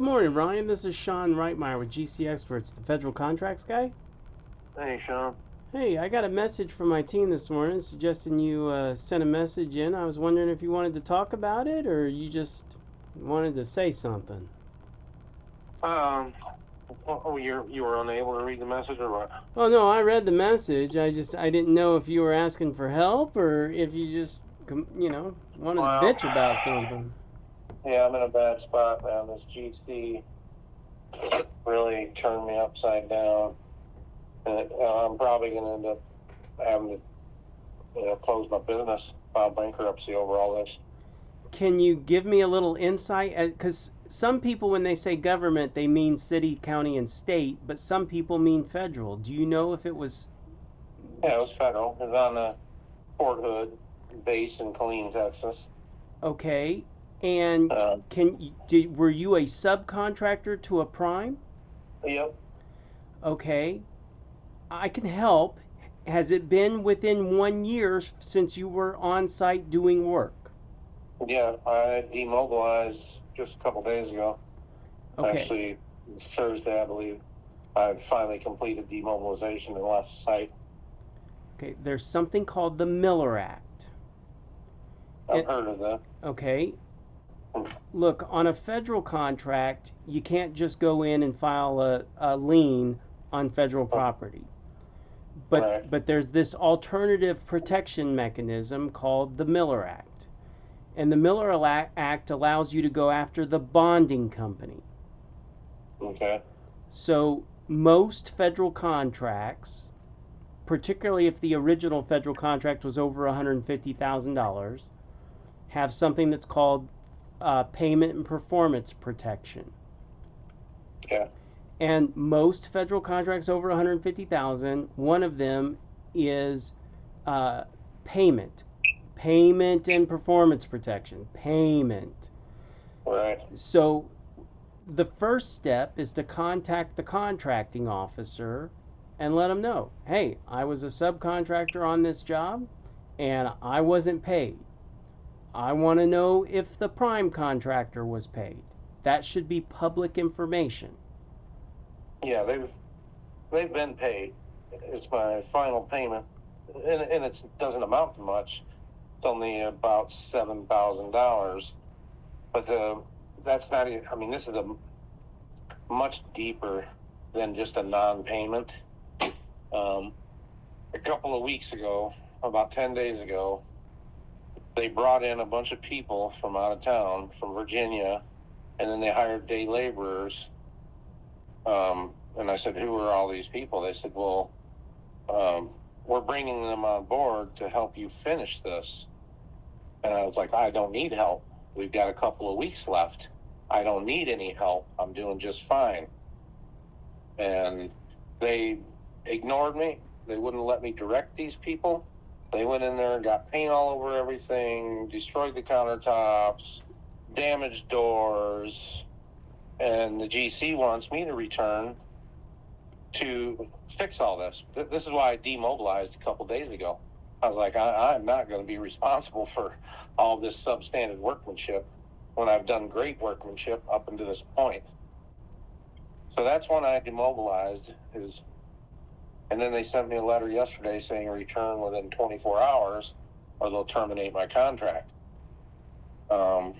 Good morning, Ryan. This is Sean Reitmeyer with GC Experts, the federal contracts guy. Hey, Sean. Hey, I got a message from my team this morning suggesting you sent a message in. I was wondering if you wanted to talk about it or you just wanted to say something. Um, you were unable to read the message or what? Oh no, I read the message. I didn't know if you were asking for help or if you just wanted to Well, bitch about something. yeah, I'm in a bad spot, man. This GC really turned me upside down, and I'm probably going to end up having to, close my business, file bankruptcy over all this. Can you give me a little insight? Because some people, when they say government, they mean city, county, and state, but some people mean federal. Do you know if it was Yeah, it was federal. It was on the Fort Hood base in Killeen, Texas. okay? And Uh, were you a subcontractor to a prime? yep. Okay, I can help. Has it been within 1 year since you were on site doing work? Yeah, I demobilized just a couple days ago. Okay, Actually, Thursday, I believe. I finally completed demobilization and left site. okay. There's something called the Miller Act. I've It, heard of that. okay, look, on a federal contract, you can't just go in and file a lien on federal property. Right. But there's this alternative protection mechanism called the Miller Act. And the Miller Act allows you to go after the bonding company. Okay. So most federal contracts, particularly if the original federal contract was over $150,000, have something that's called payment and performance protection. Yeah. And most federal contracts over 150,000, one of them is uh, payment, payment and performance protection, payment. Right. So the first step is to contact the contracting officer and let them know, hey, I was a subcontractor on this job and I wasn't paid. I want to know if the prime contractor was paid. That should be public information. Yeah, they've been paid. It's my final payment, and it doesn't amount to much. It's only about $7,000. But that's not. I mean, this is a much deeper than just a non-payment. Um, a couple of weeks ago, about 10 days ago, they brought in a bunch of people from out of town, from Virginia, and then they hired day laborers. And I said, who are all these people? They said, well, we're bringing them on board to help you finish this. And I was like, I don't need help. We've got a couple of weeks left. I don't need any help. I'm doing just fine. And they ignored me. They wouldn't let me direct these people. They went in there and got paint all over everything, destroyed the countertops, damaged doors, and the GC wants me to return to fix all this. This is why I demobilized a couple days ago. I was like, I'm not going to be responsible for all this substandard workmanship when I've done great workmanship up until this point. So that's when I demobilized. And then they sent me a letter yesterday saying return within 24 hours or they'll terminate my contract. So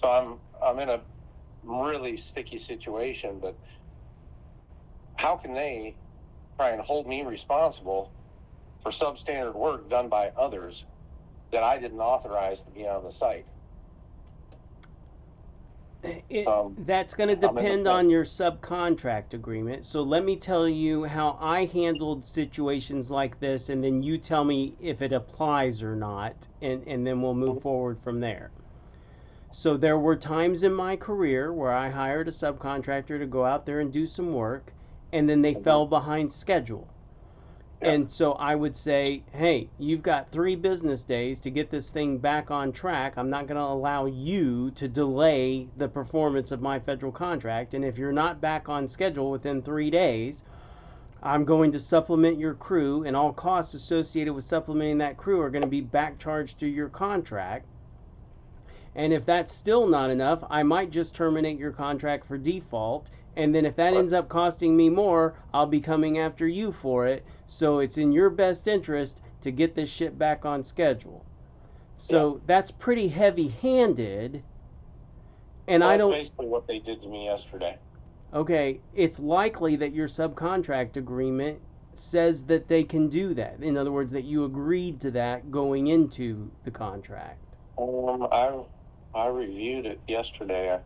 I'm in a really sticky situation, but how can they try and hold me responsible for substandard work done by others that I didn't authorize to be on the site? That's going to depend on your subcontract agreement. So let me tell you how I handled situations like this, and then you tell me if it applies or not, and then we'll move forward from there. So there were times in my career where I hired a subcontractor to go out there and do some work, and then they fell behind schedule. Yeah. And so I would say, hey, you've got 3 business days to get this thing back on track. I'm not going to allow you to delay the performance of my federal contract. And if you're not back on schedule within 3 days, I'm going to supplement your crew, and all costs associated with supplementing that crew are going to be back charged to your contract. And if that's still not enough, I might just terminate your contract for default. And then if that ends up costing me more, I'll be coming after you for it. So it's in your best interest to get this shit back on schedule. So that's pretty heavy-handed. And that's basically what they did to me yesterday. Okay, it's likely that your subcontract agreement says that they can do that. In other words, that you agreed to that going into the contract. I reviewed it yesterday.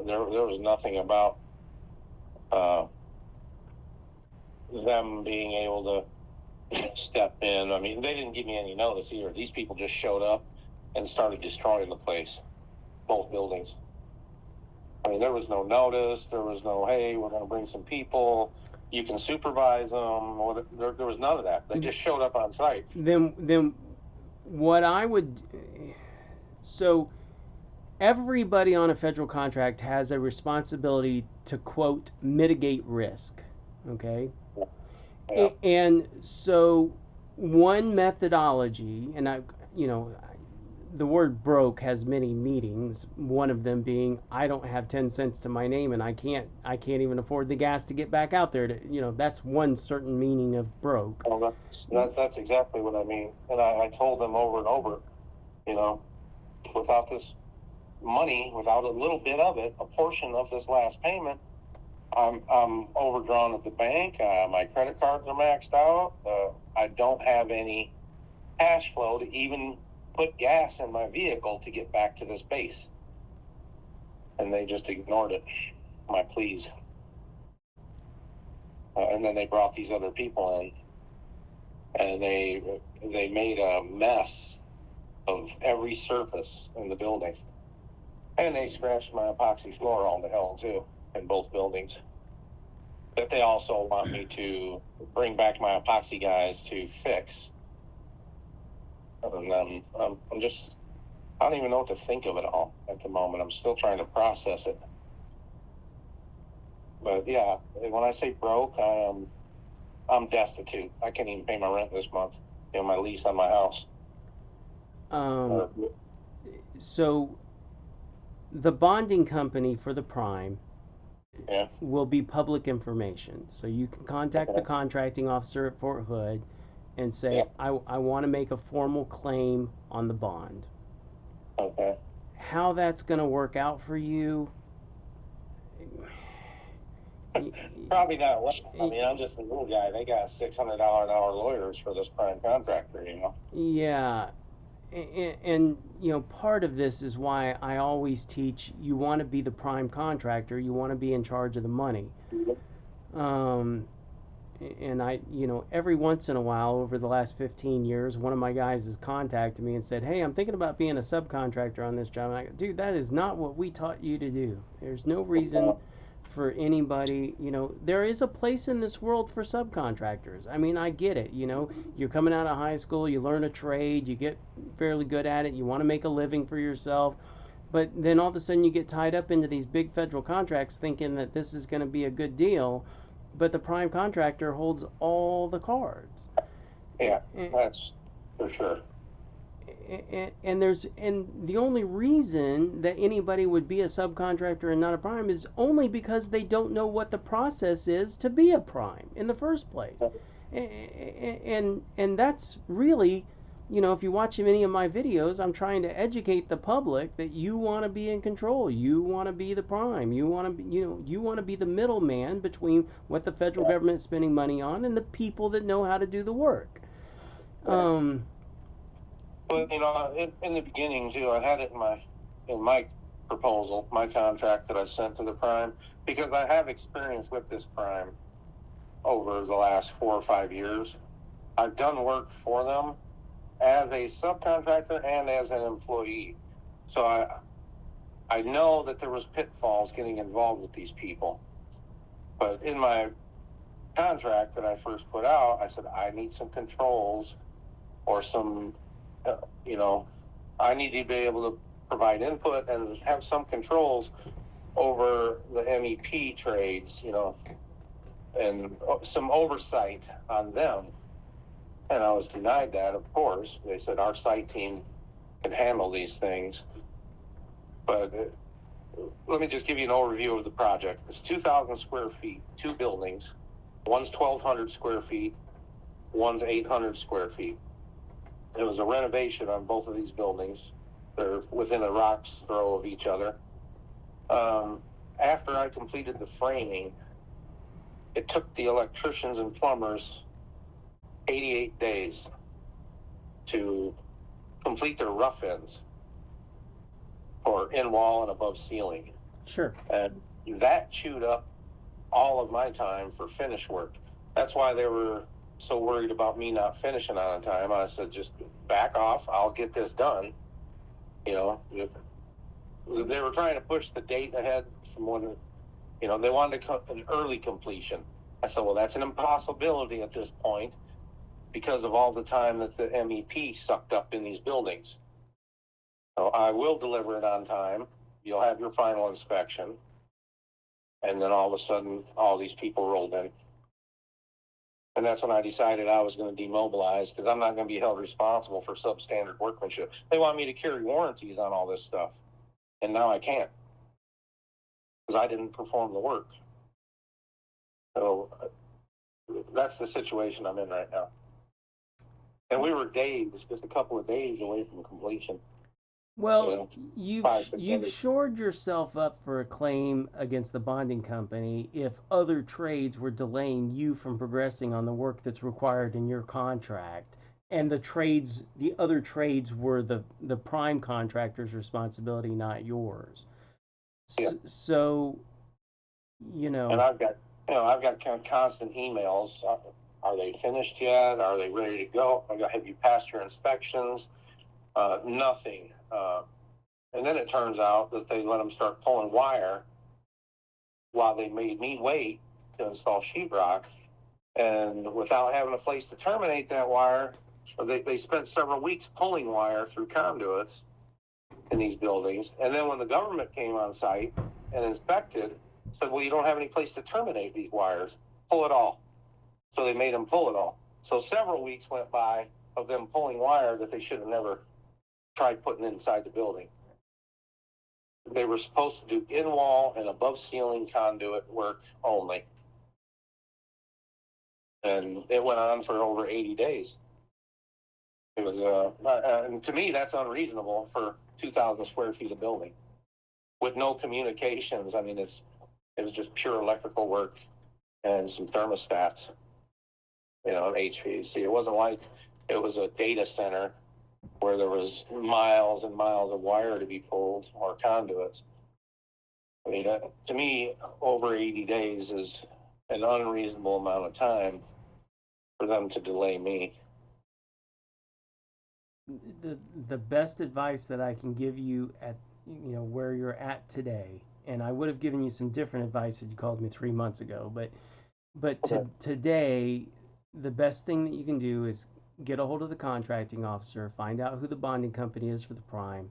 There was nothing about them being able to step in. I mean, they didn't give me any notice either. These people just showed up and started destroying the place, both buildings. I mean, there was no notice. There was no, hey, we're going to bring some people. You can supervise them. There was none of that. They just showed up on site. Then what I would... So everybody on a federal contract has a responsibility to, quote, mitigate risk. Okay? Yeah. And so one methodology, and the word broke has many meanings. One of them being I don't have 10 cents to my name and I can't even afford the gas to get back out there to, that's one certain meaning of broke. Well, that's exactly what I mean. And I told them over and over, without this money, without a little bit of it, a portion of this last payment, I'm overdrawn at the bank. My credit cards are maxed out. I don't have any cash flow to even put gas in my vehicle to get back to this base. And they just ignored it, my pleas. And then they brought these other people in, and they made a mess of every surface in the building. And they scratched my epoxy floor all to hell too, in both buildings. But they also want me to bring back my epoxy guys to fix. And I don't even know what to think of it all at the moment. I'm still trying to process it. But yeah, when I say broke, I'm destitute. I can't even pay my rent this month. My lease on my house. So the bonding company for the prime will be public information. So you can contact the contracting officer at Fort Hood and say, I want to make a formal claim on the bond. Okay. How that's going to work out for you? Probably not. I mean, I'm just a little guy. They got $600 an hour lawyers for this prime contractor, Yeah. And part of this is why I always teach you want to be the prime contractor, you want to be in charge of the money. And I, every once in a while over the last 15 years, one of my guys has contacted me and said, hey, I'm thinking about being a subcontractor on this job. And I go, dude, that is not what we taught you to do. There's no reason for anybody, there is a place in this world for subcontractors. I mean, I get it, you're coming out of high school, you learn a trade, you get fairly good at it, you want to make a living for yourself, but then all of a sudden you get tied up into these big federal contracts thinking that this is going to be a good deal, but the prime contractor holds all the cards. Yeah, that's for sure. And the only reason that anybody would be a subcontractor and not a prime is only because they don't know what the process is to be a prime in the first place. And that's really, if you watch any of my videos, I'm trying to educate the public that you want to be in control, you want to be the prime, you want to be, you want to be the middleman between what the federal government is spending money on and the people that know how to do the work. But in the beginning too, I had it in my proposal, my contract that I sent to the prime, because I have experience with this prime over the last 4 or 5 years. I've done work for them as a subcontractor and as an employee, so I know that there was pitfalls getting involved with these people. But in my contract that I first put out, I said I need some controls or some. I need to be able to provide input and have some controls over the MEP trades, and some oversight on them. And I was denied that, of course. They said our site team can handle these things. But let me just give you an overview of the project. It's 2,000 square feet, 2 buildings. One's 1,200 square feet, one's 800 square feet. It was a renovation on both of these buildings. They're within a rock's throw of each other. After I completed the framing, it took the electricians and plumbers 88 days to complete their rough ends for in wall and above ceiling. Sure. And that chewed up all of my time for finish work. That's why they were so worried about me not finishing on time. I said, just back off. I'll get this done. You know, they were trying to push the date ahead from when, you know, they wanted an early completion. I said, well, that's an impossibility at this point because of all the time that the MEP sucked up in these buildings. So I will deliver it on time. You'll have your final inspection. And then all of a sudden, all these people rolled in. And that's when I decided I was going to demobilize because I'm not going to be held responsible for substandard workmanship. They want me to carry warranties on all this stuff. And now I can't because I didn't perform the work. So that's the situation I'm in right now. And we were days, just a couple of days away from completion. Well, you've shored yourself up for a claim against the bonding company if other trades were delaying you from progressing on the work that's required in your contract, and the other trades were the prime contractor's responsibility, not yours. Yeah. So, you know. And I've got constant emails. Are they finished yet? Are they ready to go? Have you passed your inspections? Nothing. And then it turns out that they let them start pulling wire while they made me wait to install sheetrock. And without having a place to terminate that wire, they spent several weeks pulling wire through conduits in these buildings. And then when the government came on site and inspected, said, well, you don't have any place to terminate these wires. Pull it all. So they made them pull it all. So several weeks went by of them pulling wire that they should have never tried putting inside the building. They were supposed to do in-wall and above-ceiling conduit work only. And it went on for over 80 days. It was, and to me, that's unreasonable for 2,000 square feet of building with no communications. I mean, it was just pure electrical work and some thermostats, you know, HVAC. It wasn't like it was a data center where there was miles and miles of wire to be pulled or conduits. I mean, to me, over 80 days is an unreasonable amount of time for them to delay me. The best advice that I can give you at where you're at today, and I would have given you some different advice had you called me 3 months ago, but Okay. Today, the best thing that you can do is get a hold of the contracting officer, find out who the bonding company is for the prime,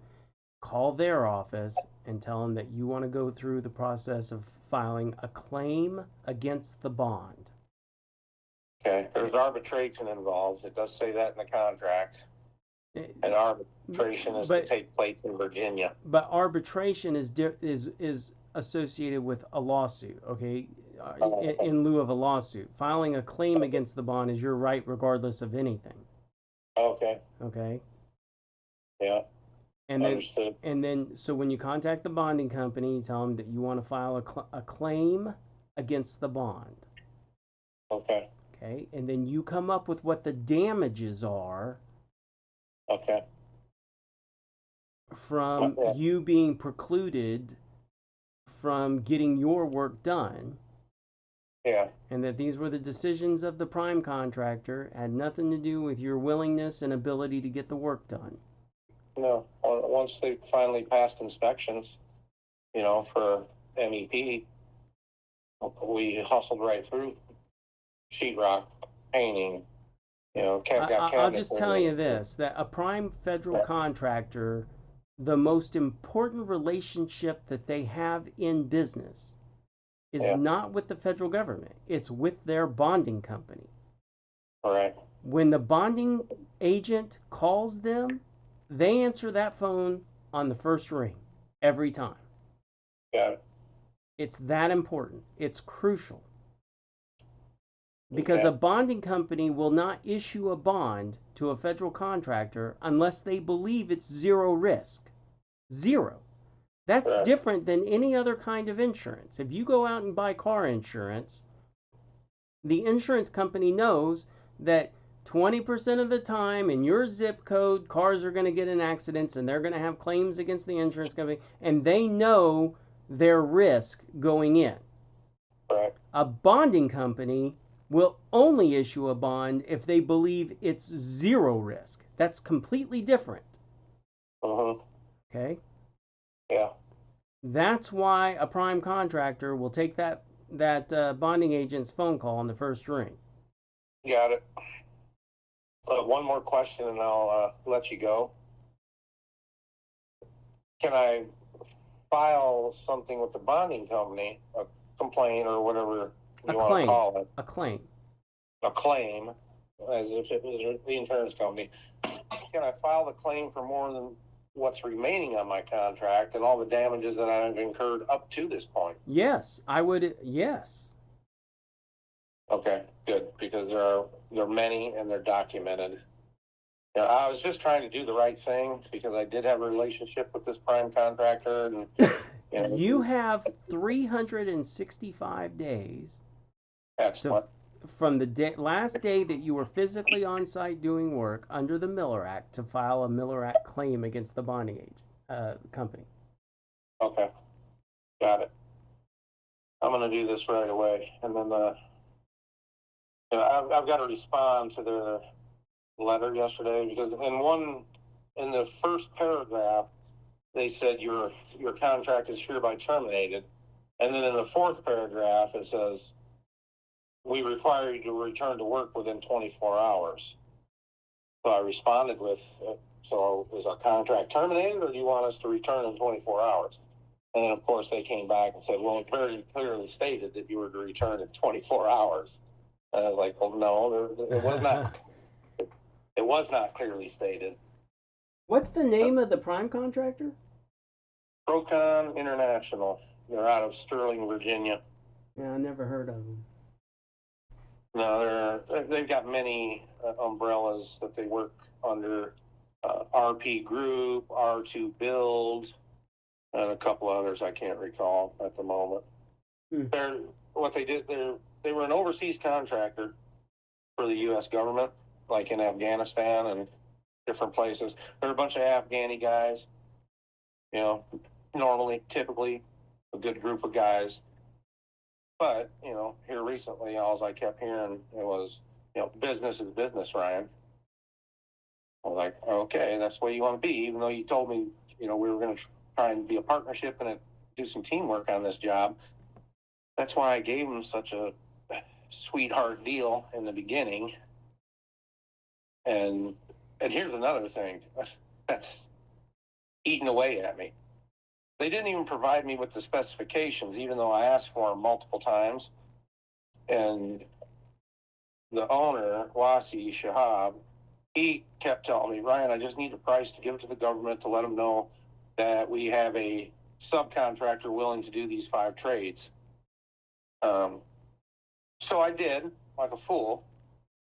call their office and tell them that you want to go through the process of filing a claim against the bond. Okay, there's arbitration involved. It does say that in the contract. And arbitration is to take place in Virginia. But arbitration is associated with a lawsuit, okay? In lieu of a lawsuit. Filing a claim against the bond is your right regardless of anything. Okay. Okay? Yeah. And Understood. So when you contact the bonding company, you tell them that you want to file a claim against the bond. Okay. Okay? And then you come up with what the damages are. Okay. From you being precluded from getting your work done. Yeah. And that these were the decisions of the prime contractor, had nothing to do with your willingness and ability to get the work done. No, once they finally passed inspections, you know, for MEP, we hustled right through sheetrock, painting, you know, I'll just tell you this, that a prime federal contractor, the most important relationship that they have in business is not with the federal government. It's with their bonding company. All right. When the bonding agent calls them, they answer that phone on the first ring. every time. Got it. It's that important. It's crucial. Because Okay. a bonding company will not issue a bond to a federal contractor unless they believe it's zero risk. Zero. That's Correct. different than any other kind of insurance. If you go out and buy car insurance, the insurance company knows that 20% of the time in your zip code, cars are going to get in accidents and they're going to have claims against the insurance company, and they know their risk going in. Correct. A bonding company will only issue a bond if they believe it's zero risk. That's completely different. Okay? Yeah. That's why a prime contractor will take that bonding agent's phone call on the first ring. Got it. One more question and I'll let you go. Can I file something with the bonding company, a complaint or whatever you want to call it? A claim. A claim, as if it was the insurance company. Can I file the claim for more than what's remaining on my contract and all the damages that I've incurred up to this point? Yes, I would. Yes. Okay, good, because there are many and they're documented. Yeah, I was just trying to do the right thing because I did have a relationship with this prime contractor, and you have 365 days. Excellent. From the last day that you were physically on site doing work under the Miller Act to file a Miller Act claim against the bonding company. Okay, got it. I'm going to do this right away, and then I've got to respond to their letter yesterday because in the first paragraph they said your contract is hereby terminated, and then in the fourth paragraph it says we require you to return to work within 24 hours. So I responded with, so is our contract terminated or do you want us to return in 24 hours? And then of course they came back and said, well, it very clearly stated that you were to return in 24 hours. And I was like, well, no, it was not. It was not clearly stated. What's the name of the prime contractor? Procon International. They're out of Sterling, Virginia. Yeah, I never heard of them. No, they've got many umbrellas that they work under. RP Group, R2 Build, and a couple others I can't recall at the moment. What they did, they were an overseas contractor for the U.S. government, like in Afghanistan and different places. They're a bunch of Afghani guys, normally, typically a good group of guys. But, here recently, all I kept hearing it was, business is business, Ryan. I was like, okay, that's the way you want to be, even though you told me, we were going to try and be a partnership and do some teamwork on this job. That's why I gave them such a sweetheart deal in the beginning. And here's another thing that's eating away at me. They didn't even provide me with the specifications, even though I asked for them multiple times. And the owner, Wasi Shahab, he kept telling me, Ryan, I just need a price to give it to the government to let them know that we have a subcontractor willing to do these 5 trades. So I did, like a fool,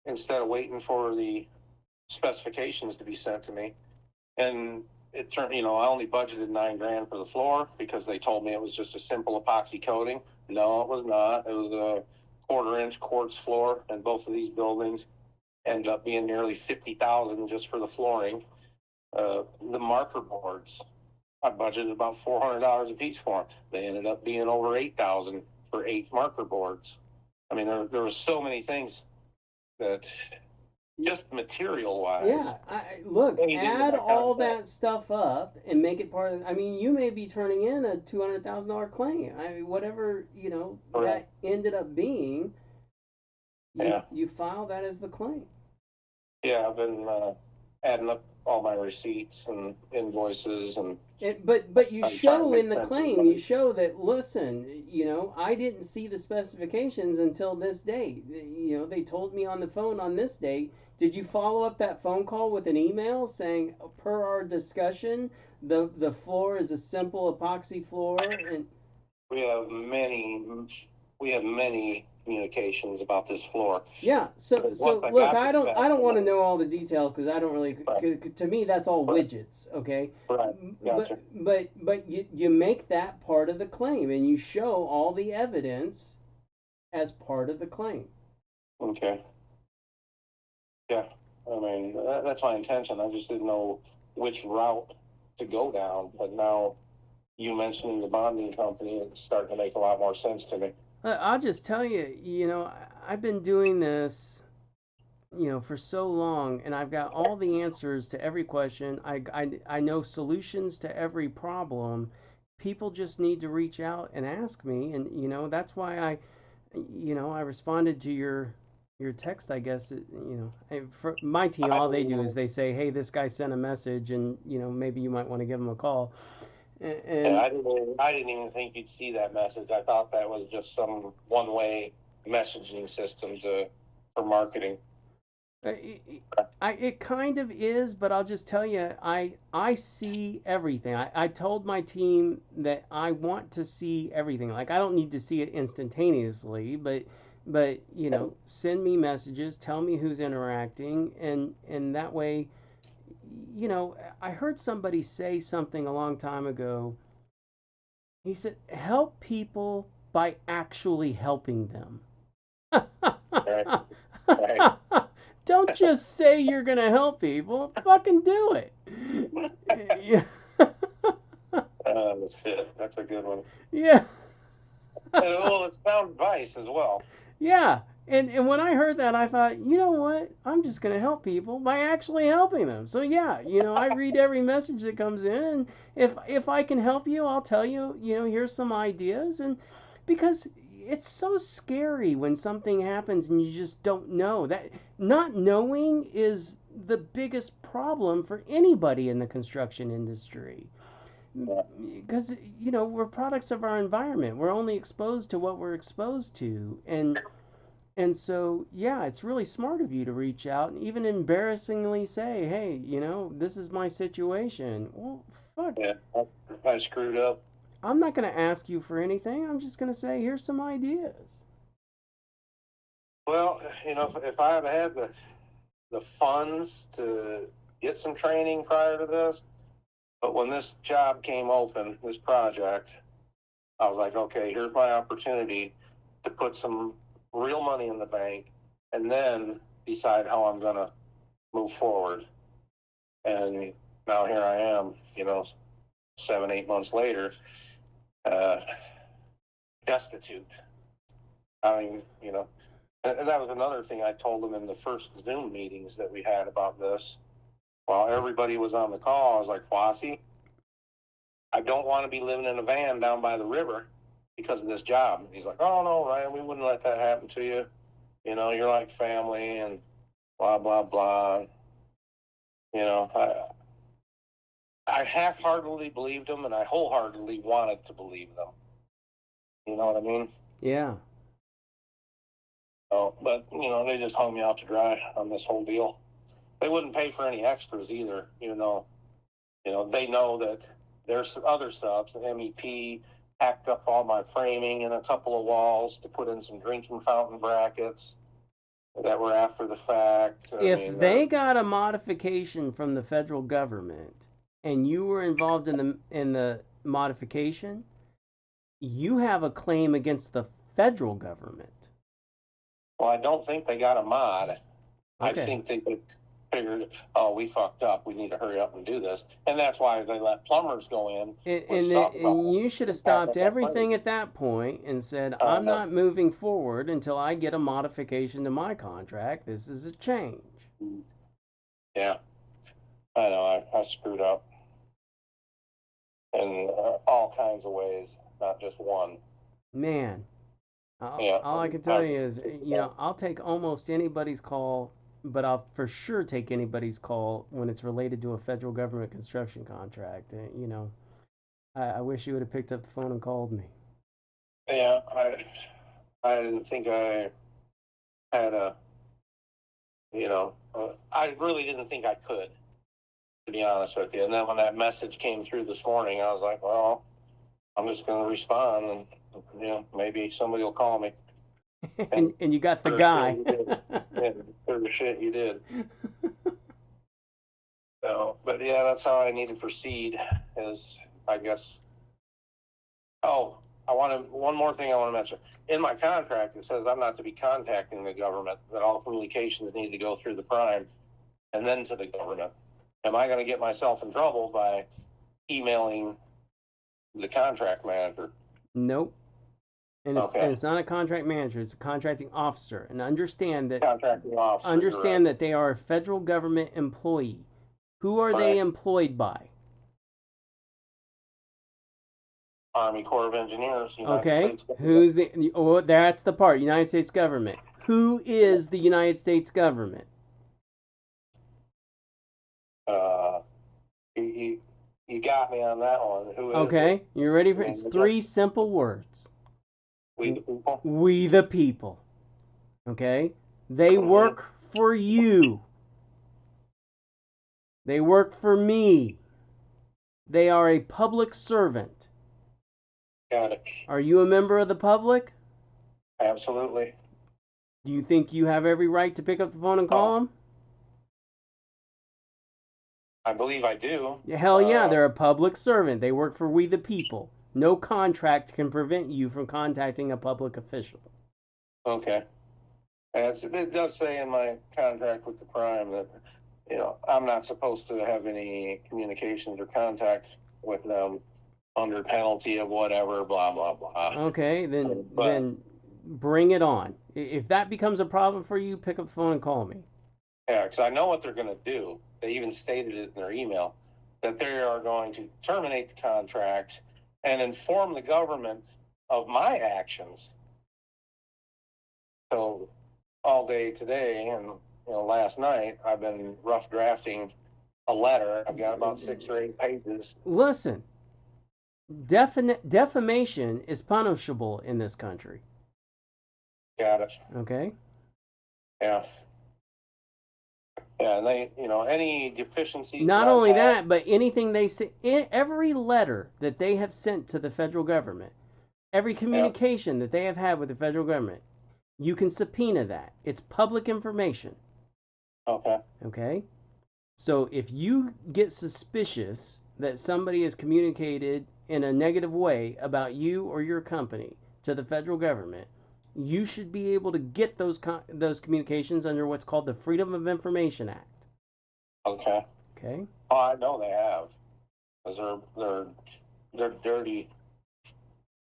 instead of waiting for the specifications to be sent to me. And it turned, I only budgeted $9,000 for the floor because they told me it was just a simple epoxy coating. No, it was not. It was a 1/4-inch quartz floor in both of these buildings. Ended up being nearly $50,000 just for the flooring. The marker boards, I budgeted about $400 a piece for them. They ended up being over $8,000 for 8 marker boards. I mean, there were so many things that just material-wise. Yeah, look, add all that stuff up and make it part of. I mean, you may be turning in a $200,000 claim. I mean, whatever that ended up being. You file that as the claim. Yeah, I've been adding up all my receipts and invoices and. But you show in the claim, you show that, listen, I didn't see the specifications until this date. They told me on the phone on this date Did you follow up that phone call with an email saying, per our discussion, the floor is a simple epoxy floor and We have many, we have many communications about this floor. yeah, so Once so I look, got the I don't want to spec, know all the details because I don't really. right, To me, that's all right, widgets, okay? right, gotcha. But you make that part of the claim and you show all the evidence as part of the claim. Okay, yeah. I mean, that's my intention. I just didn't know which route to go down, but now you mentioning the bonding company, it's starting to make a lot more sense to me. I'll just tell you, I've been doing this, for so long, and I've got all the answers to every question. I know solutions to every problem. People just need to reach out and ask me, and that's why I responded to your text. I guess for my team, I all they didn't do even, is they say, "Hey, this guy sent a message, and maybe you might want to give him a call." yeah, And I didn't even think you'd see that message. I thought that was just some one-way messaging system for marketing. it kind of is, but I'll just tell you, I see everything. I told my team that I want to see everything. Like I don't need to see it instantaneously, but send me messages, tell me who's interacting, and that way, I heard somebody say something a long time ago. He said, "Help people by actually helping them." Right, right. Don't just say you're gonna help people. Fucking do it. Yeah. That's it. That's a good one. Yeah. Well, it's sound advice as well. Yeah. And when I heard that, I thought, you know what? I'm just gonna help people by actually helping them. So yeah, I read every message that comes in, and if I can help you, I'll tell you. Here's some ideas, and because it's so scary when something happens and you just don't know. That not knowing is the biggest problem for anybody in the construction industry Yeah. because we're products of our environment. We're only exposed to what we're exposed to, and so yeah, it's really smart of you to reach out and even embarrassingly say, hey, this is my situation. Well, fuck, Yeah, I screwed up. I'm not going to ask you for anything. I'm just going to say, here's some ideas. Well, if I had had the funds to get some training prior to this, but when this job came open, this project, I was like, okay, here's my opportunity to put some real money in the bank and then decide how I'm going to move forward. And now here I am, 7, 8 months later, uh, destitute. I mean, and that was another thing I told them in the first Zoom meetings that we had about this. While everybody was on the call, I was like, Flossie, I don't want to be living in a van down by the river because of this job. And he's like, oh, no, Ryan, we wouldn't let that happen to you. You're like family and blah, blah, blah. You know, I half-heartedly believed them and I wholeheartedly wanted to believe them. You know what I mean? Yeah. So, but, they just hung me out to dry on this whole deal. They wouldn't pay for any extras either, they know that there's other subs, the MEP hacked up all my framing and a couple of walls to put in some drinking fountain brackets that were after the fact. I If mean, they got a modification from the federal government and you were involved in the modification, you have a claim against the federal government. well, I don't think they got a mod. I Okay. think they figured, oh, we fucked up. We need to hurry up and do this. And that's why they let plumbers go in And, with and, subs on and it you should have and pack stopped up that everything framing. at that point and said, I'm Uh, not moving forward until I get a modification to my contract. This is a change. yeah, I know. I screwed up in all kinds of ways, not just one. Man, all, Yeah. all I can tell you is, I'll take almost anybody's call, but I'll for sure take anybody's call when it's related to a federal government construction contract. I wish you would have picked up the phone and called me. Yeah, I didn't think I had a I really didn't think I could, to be honest with you. And then when that message came through this morning, I was like, well, I'm just going to respond, and maybe somebody will call me. and you got the guy. For shit you did. So, but yeah, that's how I need to proceed. Is I guess. Oh, one more thing I want to mention. In my contract, it says I'm not to be contacting the government. That all communications need to go through the prime, and then to the government. Am I going to get myself in trouble by emailing the contract manager? Nope. And it's not a contract manager, it's a contracting officer. And understand that that they are a federal government employee. Who are they employed by? Army Corps of Engineers. Okay. Who's that's the part. United States government. Who is the United States government? You got me on that one. Who is okay? You ready for it? It's 3 simple words. We the people. We the people. Okay? They work for you. They work for me. They are a public servant. Got it. Are you a member of the public? Absolutely. Do you think you have every right to pick up the phone and call them? I believe I do. Hell yeah, they're a public servant. They work for we the people. No contract can prevent you from contacting a public official. Okay. It does say in my contract with the prime that, I'm not supposed to have any communications or contact with them under penalty of whatever, blah, blah, blah. Okay, then bring it on. If that becomes a problem for you, pick up the phone and call me. Yeah, because I know what they're going to do. They even stated it in their email that they are going to terminate the contract and inform the government of my actions. So all day today and last night, I've been rough drafting a letter. I've got about 6 or 8 pages. Listen, defamation is punishable in this country. Got it. Okay. Yeah. Yeah, and they, any deficiencies. Not only that, but anything they say, every letter that they have sent to the federal government, every communication that they have had with the federal government, you can subpoena that. It's public information. Okay. Okay? So if you get suspicious that somebody has communicated in a negative way about you or your company to the federal government, you should be able to get those communications under what's called the Freedom of Information Act. Okay. Okay. Oh, I know they have, because they're dirty.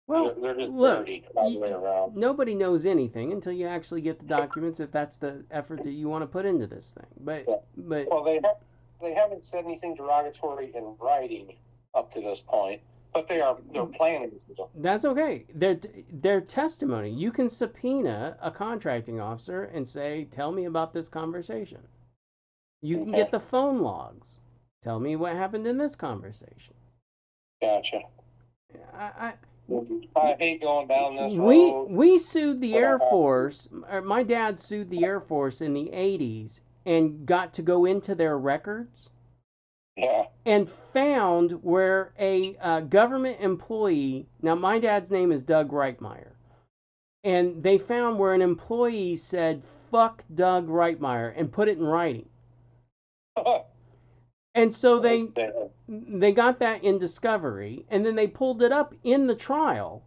Well, they're just dirty all the way around. Nobody knows anything until you actually get the documents. If that's the effort that you want to put into this thing, but well, they haven't said anything derogatory in writing up to this point. But they're planning to. That's okay. Their testimony. You can subpoena a contracting officer and say, "Tell me about this conversation." You can get the phone logs. Tell me what happened in this conversation. Gotcha. I hate going down this road. We sued the Air Force. My dad sued the Air Force in the 80s and got to go into their records. Yeah. And found where a government employee, now my dad's name is Doug Reitmeyer, and they found where an employee said, "Fuck Doug Reitmeyer," and put it in writing. And so they got that in discovery, and then they pulled it up in the trial.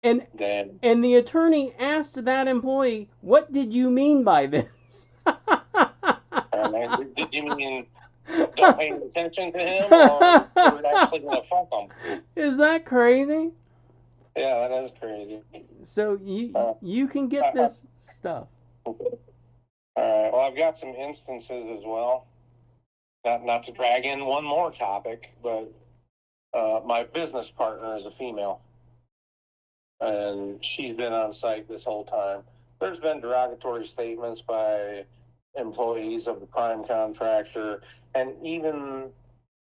And the attorney asked that employee, "What did you mean by this?" Did you mean don't pay attention to him, or you're actually going to fuck him? Is that crazy? Yeah, that is crazy. So you can get this stuff. All right. Well, I've got some instances as well. Not to drag in one more topic, but my business partner is a female, and she's been on site this whole time. There's been derogatory statements by employees of the prime contractor, and even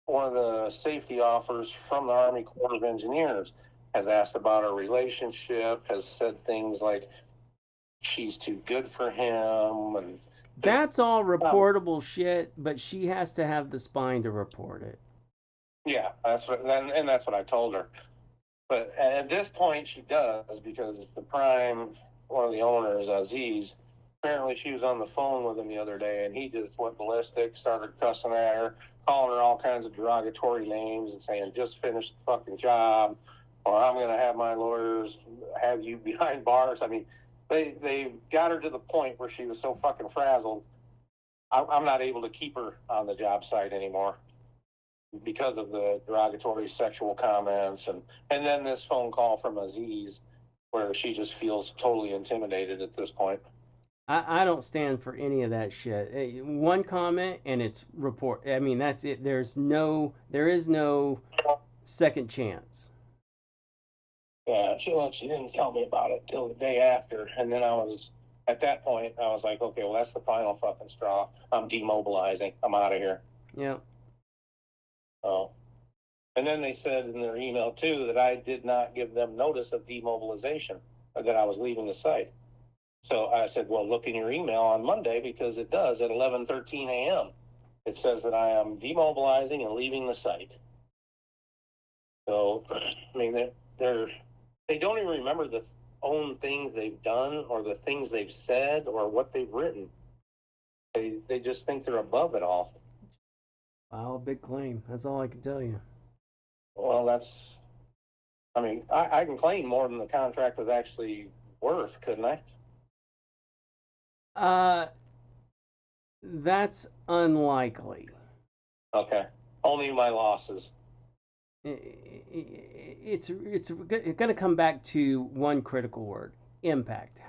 one of the safety officers from the Army Corps of Engineers has asked about our relationship, has said things like she's too good for him, and That's all reportable shit, but she has to have the spine to report it. Yeah, that's what, and that's what I told her. But at this point, she does, because the prime, one of the owners, Aziz, apparently she was on the phone with him the other day, and he just went ballistic, started cussing at her, calling her all kinds of derogatory names, and saying, "Just finish the fucking job, or I'm going to have my lawyers have you behind bars." I mean, they got her to the point where she was so fucking frazzled. I'm not able to keep her on the job site anymore because of the derogatory sexual comments, and then this phone call from Aziz where she just feels totally intimidated at this point. I don't stand for any of that shit. One comment and it's report. I mean, that's it. There is no second chance. Yeah, she didn't tell me about it till the day after, and then at that point I was like, okay, well, that's the final fucking straw. I'm demobilizing. I'm out of here. Yeah. Oh. And then they said in their email too that I did not give them notice of demobilization, or that I was leaving the site. So I said, well, look in your email on Monday, because it does at 11:13 a.m. It says that I am demobilizing and leaving the site. So, I mean, they don't even remember the own things they've done or the things they've said or what they've written. They just think they're above it all. Wow, big claim. That's all I can tell you. Well, I mean, I can claim more than the contract was actually worth, couldn't I? That's unlikely. Okay. Only my losses. It's going to come back to one critical word: impact.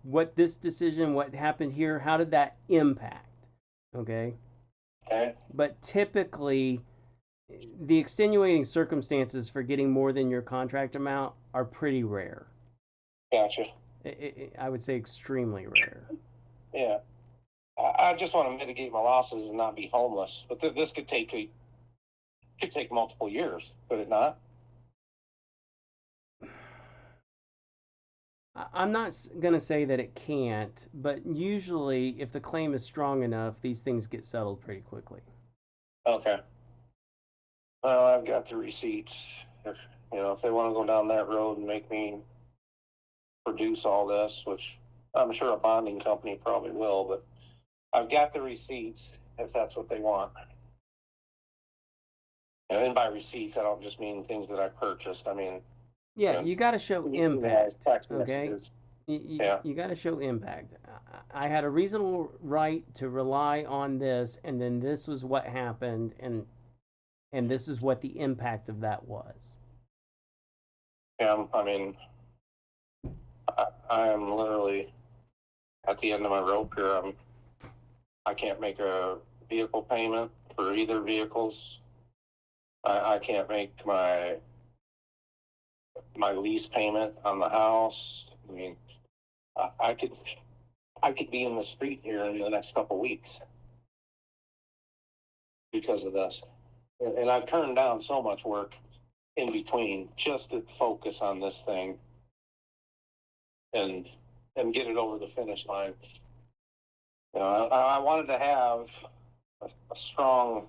What this decision, what happened here, how did that impact? Okay. Okay. But typically, the extenuating circumstances for getting more than your contract amount are pretty rare. Gotcha. I would say extremely rare. Yeah. I just want to mitigate my losses and not be homeless. But this could take multiple years, could it not? I'm not going to say that it can't, but usually, if the claim is strong enough, these things get settled pretty quickly. Okay. Well, I've got the receipts. If they want to go down that road and make me produce all this, which I'm sure a bonding company probably will, but I've got the receipts if that's what they want. And by receipts, I don't just mean things that I purchased. I mean, yeah, you got to show impact. Okay, yeah, you got to show impact. I had a reasonable right to rely on this, and then this was what happened, and this is what the impact of that was. yeah. I mean, I am literally at the end of my rope here. I can't make a vehicle payment for either vehicles. I can't make my lease payment on the house. I mean, I could be in the street here in the next couple of weeks because of this. And I've turned down so much work in between just to focus on this thing and get it over the finish line. I wanted to have a strong,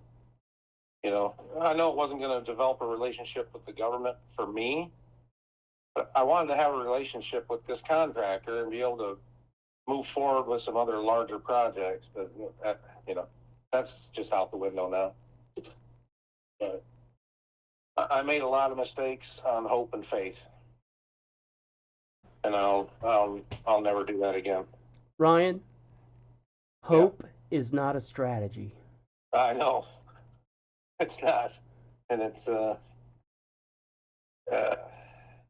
I know it wasn't going to develop a relationship with the government for me, but I wanted to have a relationship with this contractor and be able to move forward with some other larger projects. But that's just out the window now. But I made a lot of mistakes on hope and faith, and I'll never do that again. Ryan, hope is not a strategy. I know it's not, and it's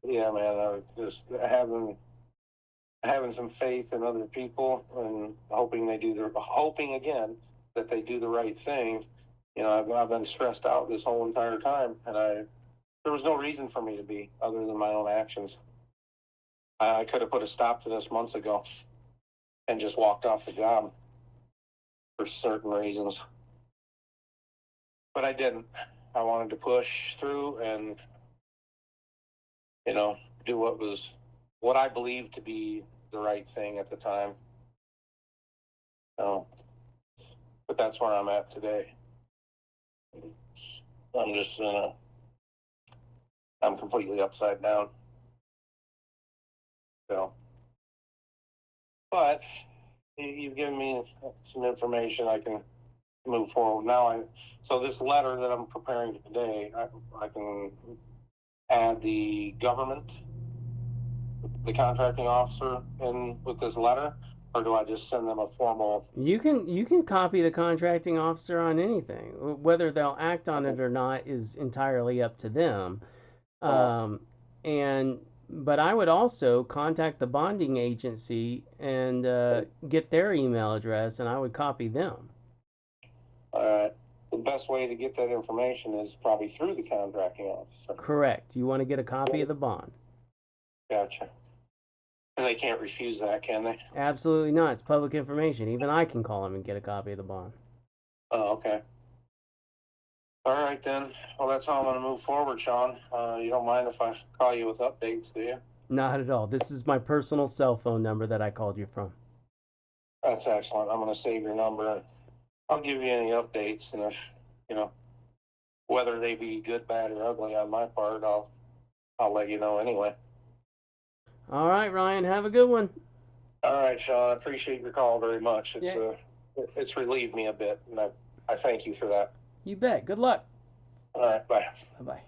yeah, man. I was just having some faith in other people and hoping again that they do the right thing. I've been stressed out this whole entire time, and there was no reason for me to be other than my own actions. I could have put a stop to this months ago and just walked off the job for certain reasons, but I didn't. I wanted to push through and do what I believed to be the right thing at the time. So, but that's where I'm at today. I'm just I'm completely upside down. So, but you've given me some information. I can move forward now. So this letter that I'm preparing today, I can add the government, the contracting officer in with this letter, or do I just send them a formal? You can copy the contracting officer on anything. Whether they'll act on it or not is entirely up to them. And but I would also contact the bonding agency and get their email address, and I would copy them. The best way to get that information is probably through the contracting officer. Correct. You want to get a copy of the bond. Gotcha. And they can't refuse that, can they? Absolutely not. It's public information. Even I can call them and get a copy of the bond. Oh, okay. All right, then. Well, that's how I'm going to move forward, Sean. You don't mind if I call you with updates, do you? Not at all. This is my personal cell phone number that I called you from. That's excellent. I'm going to save your number. I'll give you any updates, and if, whether they be good, bad, or ugly on my part, I'll let you know anyway. All right, Ryan. Have a good one. All right, Sean. I appreciate your call very much. It's relieved me a bit, and I thank you for that. You bet. Good luck. All right, bye. Bye-bye.